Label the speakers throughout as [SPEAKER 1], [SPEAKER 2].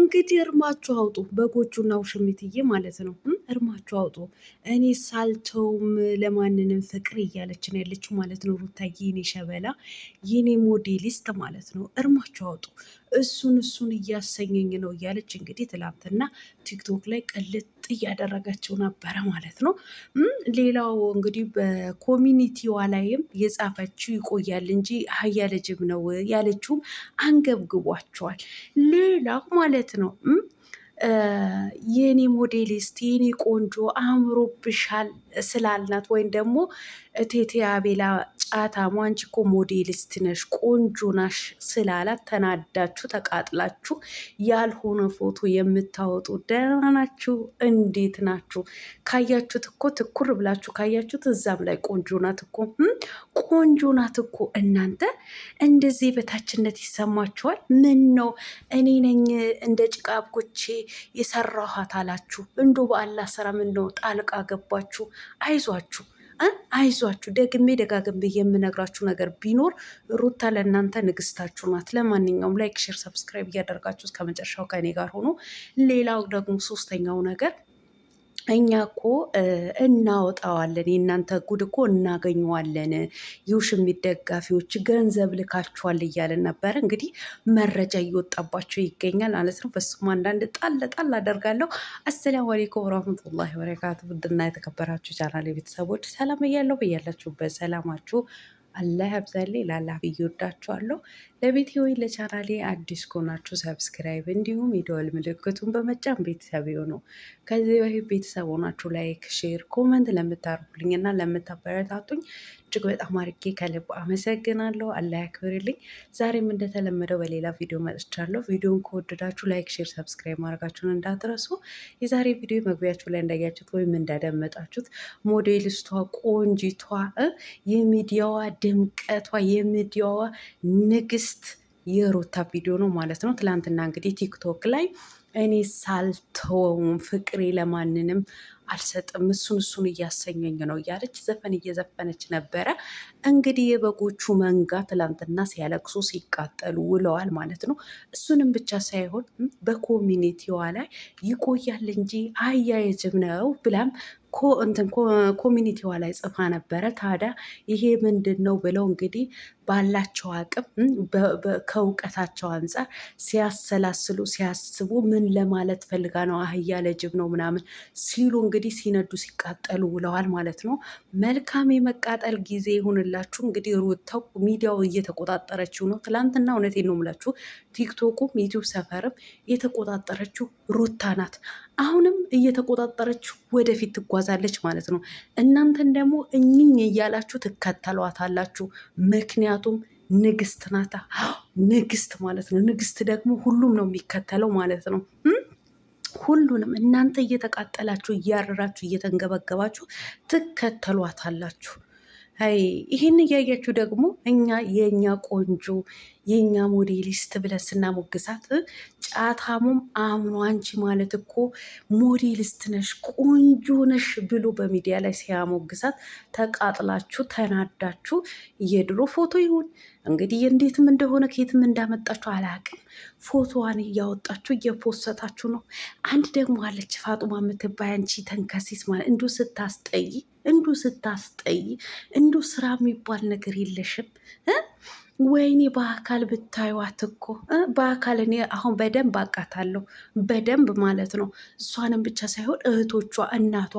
[SPEAKER 1] እንግዲህ እርማችሁ አውጡ፣ በጎቹና ውሽሚትዬ ማለት ነው። እርማችሁ አውጡ። እኔ ሳልተውም ለማንንም ፍቅር እያለች ነው ያለችው ማለት ነው። ሩታዬ የኔ ሸበላ የኔ ሞዴሊስት ማለት ነው። እርማችሁ አውጡ። እሱን እያሰኘኝ ነው እያለች እንግዲህ ትላንትና ቲክቶክ ላይ ቅልጥ እያደረገችው ነበረ ማለት ነው። ሌላው እንግዲህ በኮሚኒቲዋ ላይም የጻፈችው ይቆያል እንጂ አህያ ልጅም ነው ያለችውም አንገብግቧቸዋል። ሌላው ማለት ነው የኔ ሞዴሊስት የኔ ቆንጆ አምሮብሻል ስላልናት ወይም ደግሞ እቴቴ አቤላ ጫታሙ አንቺ እኮ ሞዴሊስት ነሽ ቆንጆ ናሽ ስላላት ተናዳችሁ ተቃጥላችሁ ያልሆነ ፎቶ የምታወጡ ደህና ናችሁ? እንዴት ናችሁ? ካያችሁት እኮ ትኩር ብላችሁ ካያችሁት እዛም ላይ ቆንጆ ናት እኮ ቆንጆ ናት እኮ። እናንተ እንደዚህ በታችነት ይሰማችኋል? ምን ነው እኔ ነኝ እንደ ጭቃ አብኩቼ የሰራኋት አላችሁ? እንዶ በአላህ ስራ ምን ነው ጣልቃ ገባችሁ? አይዟችሁ አይዟችሁ። ደግሜ ደጋግሜ የምነግራችሁ ነገር ቢኖር ሩታ ለእናንተ ንግስታችሁ ናት። ለማንኛውም ላይክ፣ ሼር፣ ሰብስክራይብ እያደርጋችሁ እስከ መጨረሻው ከኔ ጋር ሆኖ ሌላው ደግሞ ሶስተኛው ነገር እኛ እኮ እናወጣዋለን፣ የእናንተ ጉድ እኮ እናገኘዋለን። የውሽሚት ደጋፊዎች ገንዘብ ልካችኋል እያለን ነበረ። እንግዲህ መረጃ እየወጣባቸው ይገኛል ማለት ነው። በሱም አንዳንድ ጣል ጣል አደርጋለሁ። አሰላሙ አለይኩም ወራህመቱላሂ ወበረካቱ። ውድና የተከበራችሁ ቻናል ቤተሰቦች ሰላም እያለሁ በያላችሁበት ሰላማችሁ አላህ ያብዛልኝ። ላላህ ብዬ ወዳችኋለሁ። ለቤቴ ወይ ለቻናሌ አዲስ ከሆናችሁ ሰብስክራይብ እንዲሁም የደወል ምልክቱን በመጫን ቤተሰብ ይሁኑ። ከዚህ በፊት ቤተሰብ ሆናችሁ ላይክ፣ ሼር፣ ኮመንት ለምታደርጉልኝ እና ለምታበረታቱኝ እጅግ በጣም አድርጌ ከልብ አመሰግናለሁ። አላህ ያክብርልኝ። ዛሬም እንደተለመደው በሌላ ቪዲዮ መጥቻለሁ። ቪዲዮን ከወደዳችሁ ላይክ፣ ሼር፣ ሰብስክራይብ ማድረጋችሁን እንዳትረሱ። የዛሬ ቪዲዮ መግቢያችሁ ላይ እንዳያችሁት ወይም እንዳደመጣችሁት ሞዴሊስቷ ቆንጂቷ የሚዲያዋ ድምቀቷ የሚዲያዋ ንግስት የሩታ ቪዲዮ ነው ማለት ነው። ትላንትና እንግዲህ ቲክቶክ ላይ እኔ ሳልተወውም ፍቅሬ ለማንንም አልሰጥም እሱን እያሰኘኝ ነው እያለች ዘፈን እየዘፈነች ነበረ። እንግዲህ የበጎቹ መንጋ ትላንትና ሲያለቅሱ ሲቃጠሉ ውለዋል ማለት ነው። እሱንም ብቻ ሳይሆን በኮሚኒቲዋ ላይ ይቆያል እንጂ አያየጅም ነው ብላም ኮሚኒቲዋ ላይ ጽፋ ነበረ። ታዲያ ይሄ ምንድን ነው ብለው እንግዲህ ባላቸው አቅም ከእውቀታቸው አንጻር ሲያሰላስሉ ሲያስቡ ምን ለማለት ፈልጋ ነው አህያ ለጅብ ነው ምናምን ሲሉ እንግዲህ ሲነዱ ሲቃጠሉ ውለዋል ማለት ነው። መልካም የመቃጠል ጊዜ ይሁንላችሁ። እንግዲህ ሩታው ሚዲያው እየተቆጣጠረችው ነው። ትላንትና እውነቴን ነው የምላችሁ ቲክቶኩም ዩቲዩብ ሰፈርም የተቆጣጠረችው ሩታ ናት። አሁንም እየተቆጣጠረችው ወደፊት ትጓዛለች ማለት ነው። እናንተን ደግሞ እኝኝ እያላችሁ ትከተሏታላችሁ። ምክንያቱም ንግስት ናታ። ንግስት ማለት ነው። ንግስት ደግሞ ሁሉም ነው የሚከተለው ማለት ነው። ሁሉንም እናንተ እየተቃጠላችሁ እያረራችሁ እየተንገበገባችሁ ትከተሏታላችሁ። አይ ይህን እያያችሁ ደግሞ እኛ የእኛ ቆንጆ የእኛ ሞዴሊስት ብለን ስናሞግሳት ጫታሙም አምኖ አንቺ ማለት እኮ ሞዴሊስት ነሽ ቆንጆ ነሽ ብሎ በሚዲያ ላይ ሲያሞግሳት ተቃጥላችሁ ተናዳችሁ የድሮ ፎቶ ይሁን እንግዲህ እንዴትም እንደሆነ ከየትም እንዳመጣችሁ አላቅም። ፎቶዋን እያወጣችሁ እየፖሰታችሁ ነው። አንድ ደግሞ አለች ፋጡማ የምትባይ አንቺ ተንከሲስ ማለት እንዱ ስታስጠይ እንዱ ስራ የሚባል ነገር የለሽም። ወይኔ በአካል ብታዩዋት እኮ በአካል እኔ አሁን በደንብ አውቃታለሁ፣ በደንብ ማለት ነው። እሷንም ብቻ ሳይሆን እህቶቿ፣ እናቷ፣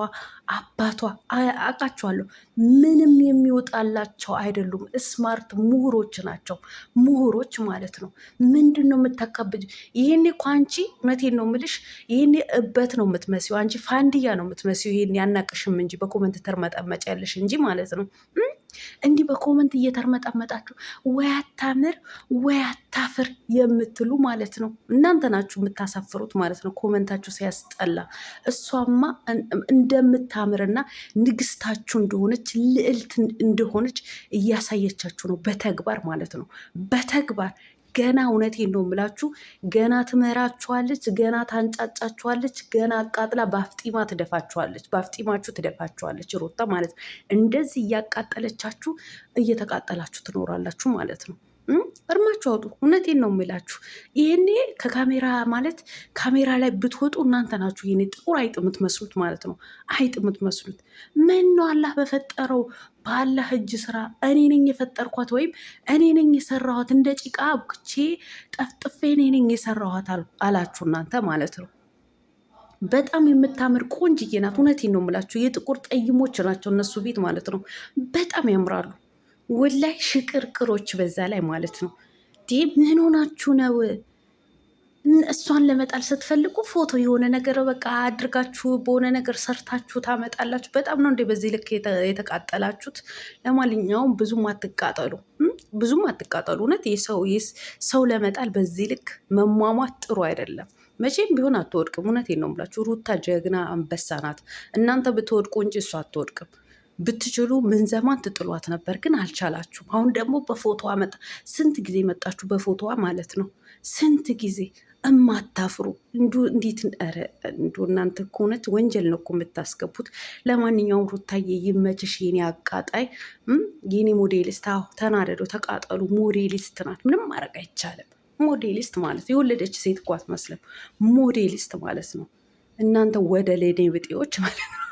[SPEAKER 1] አባቷ አውቃቸዋለሁ። ምንም የሚወጣላቸው አይደሉም። ስማርት ምሁሮች ናቸው፣ ምሁሮች ማለት ነው። ምንድን ነው የምታካብጅ? ይሄኔ እኮ አንቺ እውነቴን ነው የምልሽ፣ ይሄኔ እበት ነው የምትመስዩ አንቺ፣ ፋንድያ ነው የምትመስዩ። ይሄኔ ያናቅሽም እንጂ በኮመንት ተርመጠመጭ ያለሽ እንጂ ማለት ነው። እንዲህ በኮመንት እየተርመጠመጣችሁ ወይ አታምር ወይ አታፍር የምትሉ ማለት ነው። እናንተ ናችሁ የምታሳፍሩት ማለት ነው። ኮመንታችሁ ሲያስጠላ፣ እሷማ እንደምታምርና ንግስታችሁ እንደሆነች ልዕልት እንደሆነች እያሳየቻችሁ ነው፣ በተግባር ማለት ነው። በተግባር ገና እውነቴን ነው የምላችሁ፣ ገና ትመራችኋለች፣ ገና ታንጫጫችኋለች፣ ገና አቃጥላ በአፍጢማ ትደፋችኋለች፣ በአፍጢማችሁ ትደፋችኋለች ሩታ ማለት ነው። እንደዚህ እያቃጠለቻችሁ እየተቃጠላችሁ ትኖራላችሁ ማለት ነው። እርማችሁ አውጡ። እውነቴን ነው የምላችሁ። ይሄኔ ከካሜራ ማለት ካሜራ ላይ ብትወጡ እናንተ ናችሁ ይሄኔ ጥቁር አይጥ የምትመስሉት ማለት ነው። አይጥ የምትመስሉት ምን ነው አላህ በፈጠረው በአላህ እጅ ስራ እኔ ነኝ የፈጠርኳት ወይም እኔ ነኝ የሰራኋት እንደ ጭቃ አብኩቼ ጠፍጥፌ እኔ ነኝ የሰራኋት አላችሁ እናንተ ማለት ነው። በጣም የምታምር ቆንጅዬ ናት። እውነቴን ነው የምላችሁ። የጥቁር ጠይሞች ናቸው እነሱ ቤት ማለት ነው። በጣም ያምራሉ። ወላይ ሽቅርቅሮች በዛ ላይ ማለት ነው። ምን ሆናችሁ ነው? እሷን ለመጣል ስትፈልጉ ፎቶ የሆነ ነገር በቃ አድርጋችሁ በሆነ ነገር ሰርታችሁ ታመጣላችሁ። በጣም ነው እንዴ በዚህ ልክ የተቃጠላችሁት? ለማንኛውም ብዙም አትቃጠሉ፣ ብዙም አትቃጠሉ። እውነት ሰው ለመጣል በዚህ ልክ መሟሟት ጥሩ አይደለም። መቼም ቢሆን አትወድቅም። እውነቴን ነው የምላችሁ። ሩታ ጀግና አንበሳ ናት። እናንተ ብትወድቁ እንጂ እሷ አትወድቅም። ብትችሉ ምን ዘማን ትጥሏት ነበር፣ ግን አልቻላችሁም። አሁን ደግሞ በፎቶዋ መጣ። ስንት ጊዜ መጣችሁ በፎቶዋ ማለት ነው? ስንት ጊዜ እማታፍሩ እንዴት! እንዱ እናንተ እኮ እውነት ወንጀል ነው እኮ የምታስገቡት። ለማንኛውም ሩታዬ ይመችሽ የኔ አቃጣይ፣ የኔ ሞዴሊስት። አዎ ተናደዱ፣ ተቃጠሉ። ሞዴሊስት ናት፣ ምንም ማድረግ አይቻልም። ሞዴሊስት ማለት የወለደች ሴት እኮ አትመስልም። ሞዴሊስት ማለት ነው። እናንተ ወደ ሌኔ ብጤዎች ማለት ነው።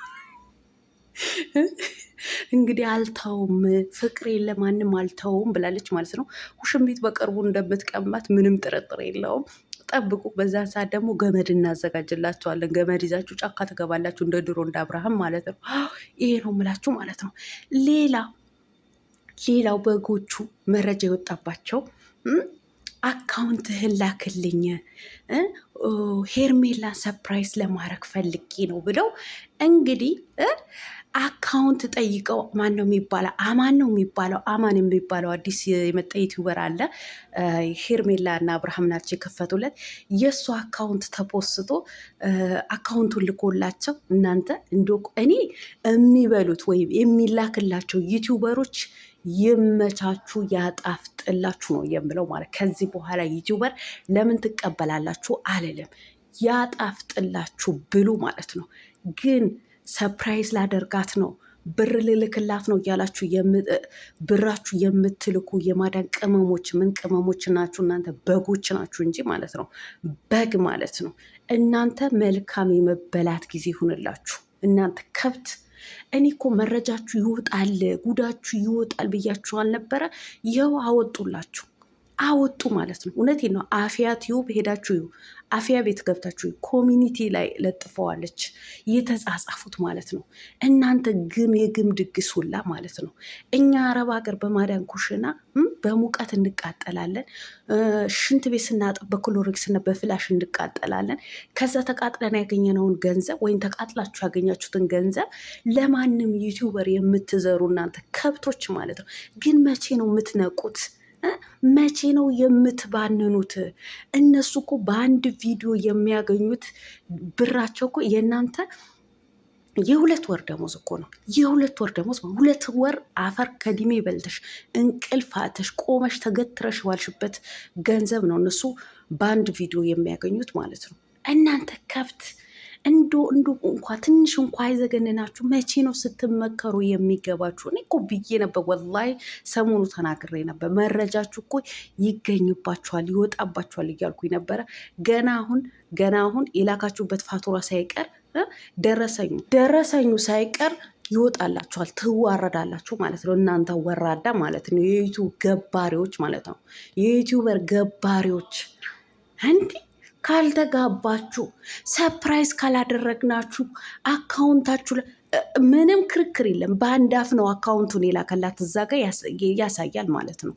[SPEAKER 1] እንግዲህ አልተውም፣ ፍቅሬን ለማንም አልተውም ብላለች ማለት ነው። ውሽሚት በቅርቡ እንደምትቀማት ምንም ጥርጥር የለውም። ጠብቁ። በዛን ሰዓት ደግሞ ገመድ እናዘጋጅላቸዋለን። ገመድ ይዛችሁ ጫካ ትገባላችሁ፣ እንደ ድሮ እንደ አብርሃም ማለት ነው። ይሄ ነው የምላችሁ ማለት ነው። ሌላው በጎቹ መረጃ የወጣባቸው አካውንትህን ላክልኝ ሄርሜላን ሰፕራይዝ ለማድረግ ፈልጌ ነው ብለው እንግዲህ አካውንት ጠይቀው ማን ነው የሚባለው? አማን ነው የሚባለው። አማን የሚባለው አዲስ የመጣ ዩቲዩበር አለ። ሄርሜላ እና አብርሃም ናቸው የከፈቱለት። የእሱ አካውንት ተፖስቶ አካውንቱን ልኮላቸው እናንተ እኔ የሚበሉት ወይም የሚላክላቸው ዩቲዩበሮች ይመቻችሁ ያጣፍጥላችሁ ነው የምለው። ማለት ከዚህ በኋላ ዩቲዩበር ለምን ትቀበላላችሁ አልልም። ያጣፍጥላችሁ ብሉ ማለት ነው። ግን ሰፕራይዝ ላደርጋት ነው ብር ልልክላት ነው እያላችሁ ብራችሁ የምትልኩ የማዳን ቅመሞች ምን ቅመሞች ናችሁ እናንተ? በጎች ናችሁ እንጂ ማለት ነው። በግ ማለት ነው። እናንተ መልካም የመበላት ጊዜ ይሁንላችሁ እናንተ ከብት። እኔ እኮ መረጃችሁ ይወጣል፣ ጉዳችሁ ይወጣል ብያችሁ አልነበረ? ይኸው አወጡላችሁ፣ አወጡ ማለት ነው። እውነቴን ነው። አፍያ ቲዩብ ሄዳችሁ አፍያ ቤት ገብታችሁ ኮሚኒቲ ላይ ለጥፈዋለች የተጻጻፉት ማለት ነው። እናንተ የግም ድግስ ሁላ ማለት ነው። እኛ አረብ ሀገር በማዳን ኩሽና በሙቀት እንቃጠላለን። ሽንት ቤት ስናጠብ በክሎሪክስ እና በፍላሽ እንቃጠላለን። ከዛ ተቃጥለን ያገኘነውን ገንዘብ ወይም ተቃጥላችሁ ያገኛችሁትን ገንዘብ ለማንም ዩቲዩበር የምትዘሩ እናንተ ከብቶች ማለት ነው። ግን መቼ ነው የምትነቁት? መቼ ነው የምትባንኑት? እነሱ እኮ በአንድ ቪዲዮ የሚያገኙት ብራቸው እኮ የእናንተ የሁለት ወር ደሞዝ እኮ ነው። የሁለት ወር ደሞዝ፣ 2 ወር አፈር ከዲሜ በልተሽ እንቅልፋተሽ ቆመሽ ተገትረሽ ዋልሽበት ገንዘብ ነው እነሱ በአንድ ቪዲዮ የሚያገኙት ማለት ነው። እናንተ ከብት እንዶ እንኳ ትንሽ እንኳ አይዘገንናችሁ? መቼ ነው ስትመከሩ የሚገባችሁ? እኔ እኮ ብዬ ነበር፣ ወላሂ ሰሞኑ ተናግሬ ነበር። መረጃችሁ እኮ ይገኝባችኋል፣ ይወጣባችኋል እያልኩኝ ነበረ። ገና አሁን የላካችሁበት ፋቱራ ሳይቀር ደረሰኙ ሳይቀር ይወጣላችኋል፣ ትዋረዳላችሁ ማለት ነው። እናንተ ወራዳ ማለት ነው። የዩቱብ ገባሪዎች ማለት ነው። የዩቱበር ገባሪዎች እንዲህ ካልተጋባችሁ ሰፕራይዝ ካላደረግናችሁ አካውንታችሁ ምንም ክርክር የለም። በአንድ አፍ ነው አካውንቱን የላከላት እዛ ጋር ያሳያል ማለት ነው።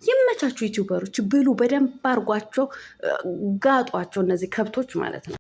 [SPEAKER 1] ይመቻችሁ ዩቲዩበሮች፣ ብሉ፣ በደንብ አርጓቸው፣ ጋጧቸው እነዚህ ከብቶች ማለት ነው።